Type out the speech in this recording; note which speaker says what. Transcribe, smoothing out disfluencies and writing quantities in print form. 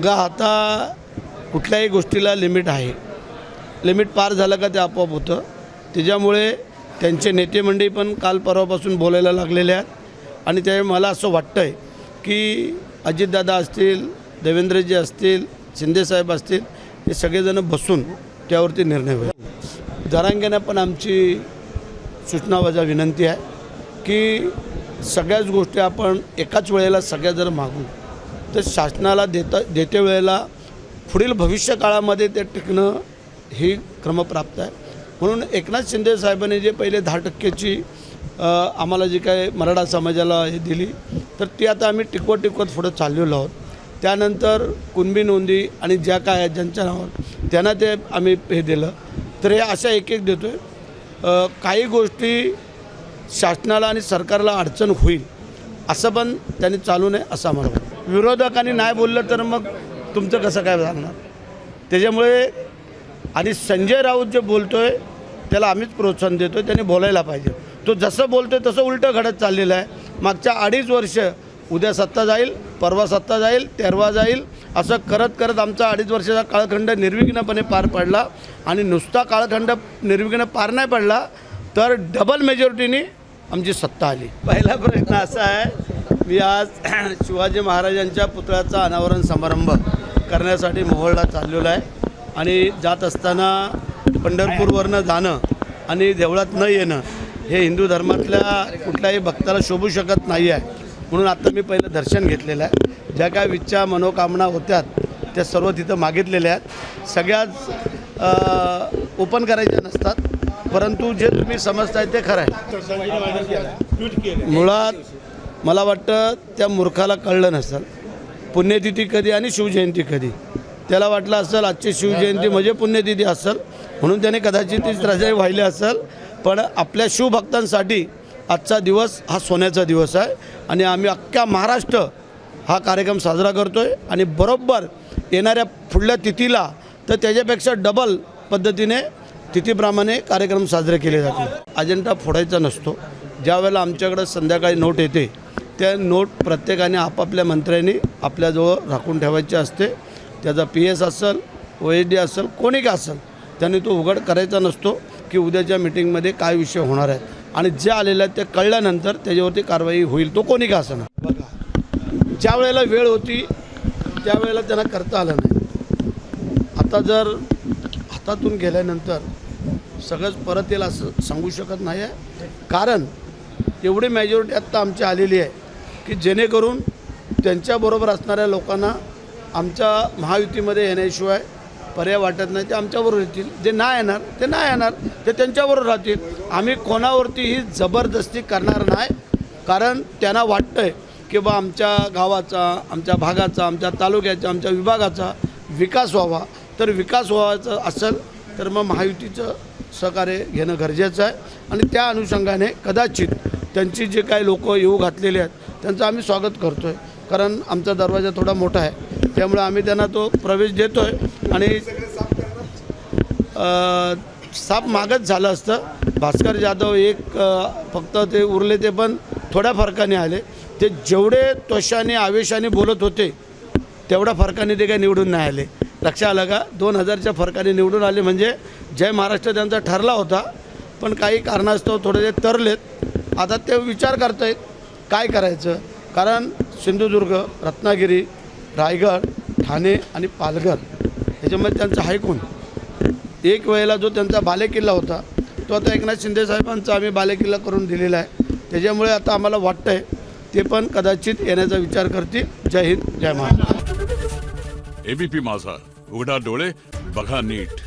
Speaker 1: बघा, आता कुठल्याही गोष्टीला लिमिट आहे. लिमिट पार झालं का ते आपोआप होतं. त्याच्यामुळे त्यांचे नेते मंडळी पण काल परवापासून बोलायला लागलेले आहेत आणि त्यामुळे मला असं वाटतं आहे की अजितदादा असतील, देवेंद्रजी असतील, शिंदेसाहेब असतील, हे सगळेजण बसून त्यावरती निर्णय होईल. जरांगेंना पण आमची सूचनावजा विनंती आहे की सगळ्याच गोष्टी आपण एकाच वेळेला सगळ्या जर मागू तर शासनाला देते वेळेला पुढील भविष्य काळामध्ये ते टिकणं ही क्रमप्राप्त आहे. म्हणून एकनाथ शिंदे साहेबांनी जे पहिले 10% आम्हाला जी काय मराठा समाजाला हे दिली तर ती आता आम्ही टिकवत पुढं चाललेलो आहोत. त्यानंतर कुणबी नोंदी आणि ज्या काय आहेत ज्यांच्या नावावर त्यांना ते आम्ही हे दिलं. तर हे अशा एक देतो आहे. काही गोष्टी शासनाला आणि सरकारला अडचण होईल असं पण त्यांनी चालू नये असं आम्हाला वाटतं. विरोधकांनी नाही बोललं तर मग तुमचं कसं काय जाणार. त्याच्यामुळे आणि संजय राऊत जे बोलतो आहे त्याला आम्हीच प्रोत्साहन देतो आहे. त्यांनी बोलायला पाहिजे. तो जसं बोलतो आहे तसं उलटं घडत चाललेलं आहे. मागच्या 2.5 वर्ष उद्या सत्ता जाईल, परवा सत्ता जाईल, तेरवा जाईल, असं करत करत आमचा 2.5 वर्षाचा कालखंड निर्विघ्नपणे पार पडला. आणि नुसता कालखंड निर्विघ्न पार नाही पडला तर डबल मेजॉरिटीने आमची सत्ता आली. पहिला प्रश्न असा आहे, मी आज शिवाजी महाराजांच्या पुतळ्याचा अनावरण समारंभ करण्यासाठी मोहोळला चाललेलो आहे आणि जात असताना पंढरपूरवरनं जाणं आणि देवळात न येणं हे हिंदू धर्मातल्या कुठल्याही भक्ताला शोभू शकत नाही आहे. म्हणून आता मी पहिलं दर्शन घेतलेलं आहे. ज्या काय इच्छा मनोकामना होत्या त्या सर्व तिथं मागितलेल्या आहेत. सगळ्याच ओपन करायच्या नसतात, परंतु जे तुम्ही समजताय ते खरं आहे. मुळात मला वाटतं त्या मूर्खाला कळलं नसेल पुण्यतिथी कधी आणि शिवजयंती कधी. त्याला वाटलं असेल आजची शिवजयंती म्हणजे पुण्यतिथी असेल म्हणून त्याने कदाचित ती रजाई वाहिली असेल. पण आपल्या शिवभक्तांसाठी आजचा दिवस हा सोन्याचा दिवस आहे आणि आम्ही अख्ख्या महाराष्ट्र हा कार्यक्रम साजरा करतो आहे. आणि बरोबर येणाऱ्या पुढल्या तिथीला तर त्याच्यापेक्षा डबल पद्धतीने तिथीप्रमाणे कार्यक्रम साजरे केले जातील. अजेंडा फोडायचा नसतो. ज्या वेळेला आमच्याकडं संध्याकाळी नोट येते त्या नोट प्रत्येकाने आपापल्या मंत्र्यांनी आपल्याजवळ राखून ठेवायची असते. त्याचा PS असेल, OSD असेल, कोणी का असेल त्यांनी तो उघड करायचा नसतो की उद्याच्या मिटिंगमध्ये काय विषय होणार आहे. आणि जे आलेलं आहे ते कळल्यानंतर त्याच्यावरती कारवाई होईल, तो कोणी का असं. बघा, ज्या वेळेला वेळ होती त्यावेळेला त्यांना करता आलं नाही. आता जर हातातून गेल्यानंतर सगळंच परत येईल असं सांगू शकत नाही आहे. कारण एवढी मेजॉरिटी आत्ता आमची आलेली आहे की जेणेकरून त्यांच्याबरोबर असणाऱ्या लोकांना आमच्या महायुतीमध्ये येण्याशिवाय पर्याय वाटत नाही. ते आमच्याबरोबर येतील. जे नाही येणार ते नाही येणार, ते त्यांच्याबरोबर राहतील. आम्ही कोणावरतीही जबरदस्ती करणार नाही. कारण त्यांना वाटतं आहे की बा आमच्या गावाचा, आमच्या भागाचा, आमच्या तालुक्याचा, आमच्या विभागाचा विकास व्हावा. तर विकास व्हायचा असेल तर मग महायुतीचं सहकार्य घेणं गरजेचं आहे. आणि त्या अनुषंगाने कदाचित त्यांची जे काही लोक येऊ घातलेले आहेत त्यांचं आम्ही स्वागत करतो आहे. कारण आमचा दरवाजा थोडा मोठा आहे त्यामुळे आम्ही त्यांना तो प्रवेश देतो आहे. आणि साप मागच झालं असतं. भास्कर जाधव एक फक्त ते उरले, ते पण थोड्या फरकाने आले. ते जेवढे त्वशाने आवेशाने बोलत होते तेवढ्या फरकाने ते काही निवडून नाही आले. लक्षात आलं का? 2000च्या फरकाने निवडून आले म्हणजे जय महाराष्ट्र त्यांचा ठरला होता. पण काही कारणास्तव थोडे तरलेत. आता ते विचार करत आहेत काय करायचं. कारण सिंधुदुर्ग, रत्नागिरी, रायगड, ठाणे आणि पालघर ह्याच्यामध्ये त्यांचं हायकून एक वेळेला जो त्यांचा बालेकिल्ला होता तो आता एकनाथ शिंदे साहेबांचा आम्ही बालेकिल्ला करून दिलेला आहे. त्याच्यामुळे आता आम्हाला वाटतं आहे ते पण कदाचित येण्याचा विचार करतील. जय हिंद, जय महाराष्ट्र.
Speaker 2: ABP माझा, उघडा डोळे बघा नीट.